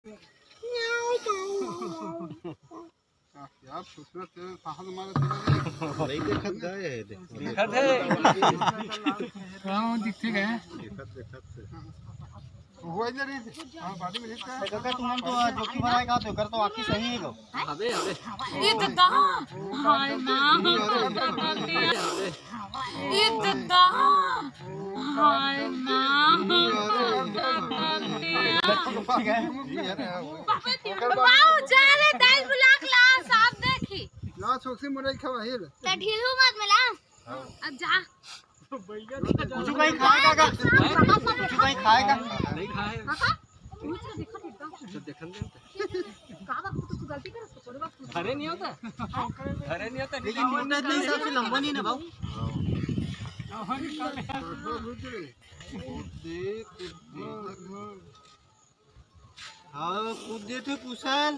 यार सोचना तेरे साहब हमारे तेरे नहीं देखत गए दिखत है कहाँ दिखते गए देखत हुआ इधर ही हां बाड़ी में दिखता है काका तुम तो जोखी भराए का तो कर तो आखी सही है गो अबे अबे ये दद्दा हाय मां ये दद्दा हाय मां बाबू जा रे 10 लाख ला साहब देखी ना सोक्सी मरे खवा हिल ते ढीलू मत मिला अब जा कुछ कहीं खाएगा का कुछ कहीं खाएगा नहीं खाए काका मुझे देखा ठीक तो देखन दे काका तू गलती कर उसको बाप घरे नहीं होता घरे नहीं होता लेकिन मोटा के हिसाब से लंबा नहीं ना भाऊ हाँ कूद थे कुशल